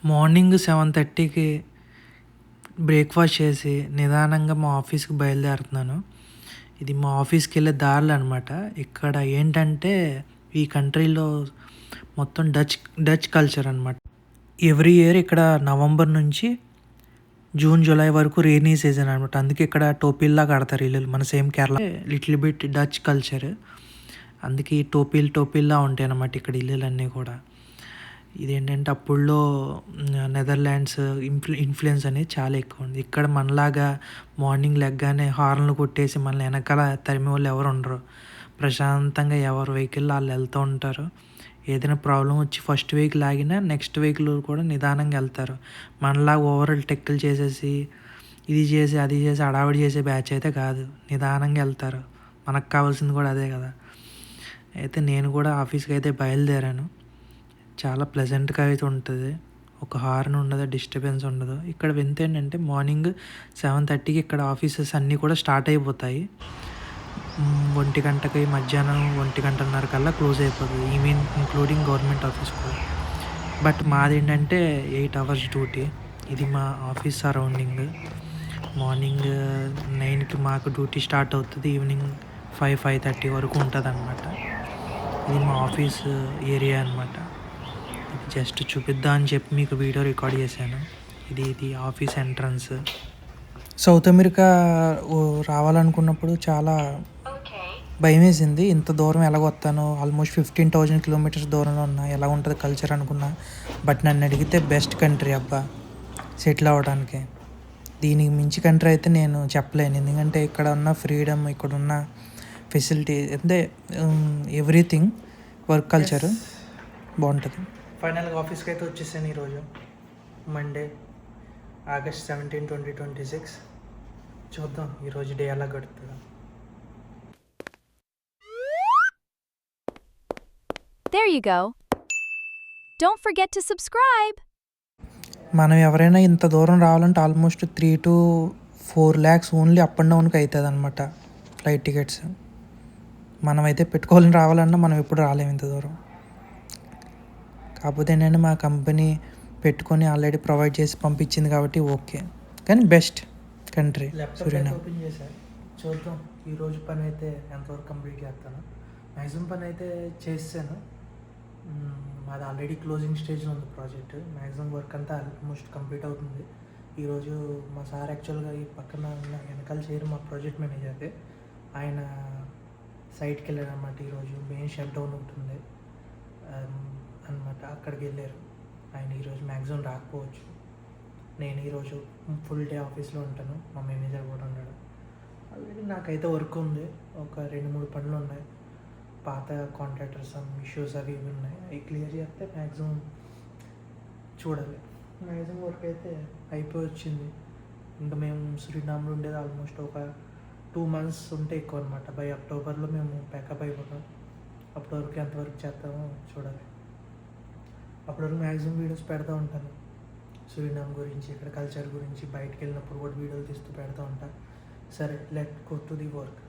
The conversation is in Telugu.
మార్నింగ్ 7:30కి బ్రేక్ఫాస్ట్ చేసి నిదానంగా మా ఆఫీస్కి బయలుదేరుతున్నాను. ఇది మా ఆఫీస్కి వెళ్ళే దారులు అనమాట. ఇక్కడ ఏంటంటే ఈ కంట్రీలో మొత్తం డచ్ కల్చర్ అనమాట. ఎవ్రీ ఇయర్ ఇక్కడ నవంబర్ నుంచి జూన్ జూలై వరకు రెయినీ సీజన్ అనమాట. అందుకే ఇక్కడ టోపీల్లా కడతారు ఇల్లులు. మన same Kerala little bit Dutch culture. అందుకే ఈ టోపీల్లా ఉంటాయి అన్నమాట ఇక్కడ ఇల్లులన్నీ కూడా. ఇదేంటంటే అప్పుడులో నెదర్లాండ్స్ ఇన్ఫ్లుయెన్స్ అనేది చాలా ఎక్కువ ఉంది. ఇక్కడ మనలాగా మార్నింగ్ లెగ్గానే హార్న్లు కొట్టేసి మనల్ని వెనకాల తరిమే వాళ్ళు ఎవరు ఉండరు. ప్రశాంతంగా ఎవరు వెహికల్ వాళ్ళు వెళ్తూ ఉంటారు. ఏదైనా ప్రాబ్లం వచ్చి ఫస్ట్ వెహికల్ ఆగినా నెక్స్ట్ వెహికల్ కూడా నిదానంగా వెళ్తారు. మనలాగా ఓవరాల్ టెక్కులు చేసేసి ఇది చేసి అది చేసి హడావిడి చేసే బ్యాచ్ అయితే కాదు. నిదానంగా వెళ్తారు. మనకు కావాల్సింది కూడా అదే కదా. అయితే నేను కూడా ఆఫీస్కి అయితే బయలుదేరాను. చాలా ప్లెజెంట్గా అయితే ఉంటుంది. ఒక హార్న్ ఉండదు, డిస్టర్బెన్స్ ఉండదు. ఇక్కడ వింత ఏంటంటే మార్నింగ్ 7:30కి ఇక్కడ ఆఫీసెస్ అన్నీ కూడా స్టార్ట్ అయిపోతాయి. 1 గంటకి మధ్యాహ్నం 1 గంటన్నర కల్లా క్లోజ్ అయిపోతుంది. ఈవెన్ ఇంక్లూడింగ్ గవర్నమెంట్ ఆఫీస్ కూడా. బట్ మాది ఏంటంటే 8 hours డ్యూటీ. ఇది మా ఆఫీస్ సరౌండింగ్. మార్నింగ్ 9కి మాకు డ్యూటీ స్టార్ట్ అవుతుంది. ఈవినింగ్ 5-5:30 వరకు ఉంటుంది అనమాట. ఇది మా ఆఫీస్ ఏరియా అనమాట. జస్ట్ చూపిద్దాం అని చెప్పి మీకు వీడియో రికార్డ్ చేశాను. ఇది ఆఫీస్ ఎంట్రన్స్. సౌత్ అమెరికా రావాలనుకున్నప్పుడు చాలా భయం వేసింది. ఇంత దూరం ఎలాగొస్తాను, ఆల్మోస్ట్ 15,000 kilometers దూరంలో ఉన్నా, ఎలా ఉంటుంది కల్చర్ అనుకున్నా. బట్ నన్ను అడిగితే బెస్ట్ కంట్రీ అబ్బా సెటిల్ అవ్వడానికి. దీనికి మించి కంట్రీ అయితే నేను చెప్పలేను. ఎందుకంటే ఇక్కడ ఉన్న ఫ్రీడమ్, ఇక్కడ ఉన్న ఫెసిలిటీ అంటే ఎవ్రీథింగ్, వర్క్ కల్చర్ బాగుంటుంది. ఫైనల్గా ఆఫీస్కి అయితే వచ్చేసాను ఈరోజు మండే August 17, 2026. చూద్దాం ఈరోజు డే ఎలా గడుతుందో. There you go. Don't forget to subscribe. మనం ఎవరైనా ఇంత దూరం రావాలంటే almost 3 to 4 lakhs only up and డౌన్కి అవుతుంది అనమాట ఫ్లైట్ టికెట్స్. మనమైతే పెట్టుకోవాలని రావాలన్నా మనం ఎప్పుడు రాలేము ఇంత దూరం. కాకపోతే ఏంటంటే మా కంపెనీ పెట్టుకొని ఆల్రెడీ ప్రొవైడ్ చేసి పంపించింది కాబట్టి ఓకే. కానీ బెస్ట్ కంట్రీ సూర్యనా. ఓపెన్ చేశాను, చూద్దాం ఈరోజు పని అయితే ఎంతవరకు కంప్లీట్ చేస్తాను. మ్యాక్సిమం పని అయితే చేసాను. మాది ఆల్రెడీ క్లోజింగ్ స్టేజ్లో ఉంది ప్రాజెక్ట్. మ్యాక్సిమం వర్క్ అంతా ఆల్మోస్ట్ కంప్లీట్ అవుతుంది. ఈరోజు మా సార్ యాక్చువల్గా ఈ పక్కన ఉన్న వెనకాల చేయరు మా ప్రాజెక్ట్ మేనేజర్దే, ఆయన సైట్కి వెళ్ళారు అన్నమాట. ఈరోజు మెయిన్ షట్ డౌన్ ఉంటుంది అనమాట, అక్కడికి వెళ్ళారు ఆయన. ఈరోజు మ్యాక్సిమం రాకపోవచ్చు. నేను ఈరోజు ఫుల్ డే ఆఫీస్లో ఉంటాను, మా మేనేజర్ కూడా ఉన్నాడు. ఆల్రెడీ నాకైతే వర్క్ ఉంది, ఒక 2-3 పనులు ఉన్నాయి. పాత కాంట్రాక్టర్స్ ఇష్యూస్ అవి ఇవి ఉన్నాయి, అవి క్లియర్ చేస్తే మ్యాక్సిమం చూడాలి. మ్యాక్సిమం వర్క్ అయితే అయిపోయి వచ్చింది. ఇంకా మేము శ్రీనామ్లో ఉండేది ఆల్మోస్ట్ ఒక 2 months ఉంటే ఎక్కువ అనమాట. బై అక్టోబర్లో మేము ప్యాకప్ అయిపోతాం. అప్పటి వరకు ఎంతవరకు చేస్తామో చూడాలి. అప్పటివరకు మ్యాక్సిమం వీడియోస్ పెడతా ఉంటాను సూరినామ్ గురించి, ఇక్కడ కల్చర్ గురించి. బయటకు వెళ్ళినప్పుడు కూడా వీడియోలు తీస్తూ పెడతా ఉంటాను. సరే, let go to the work.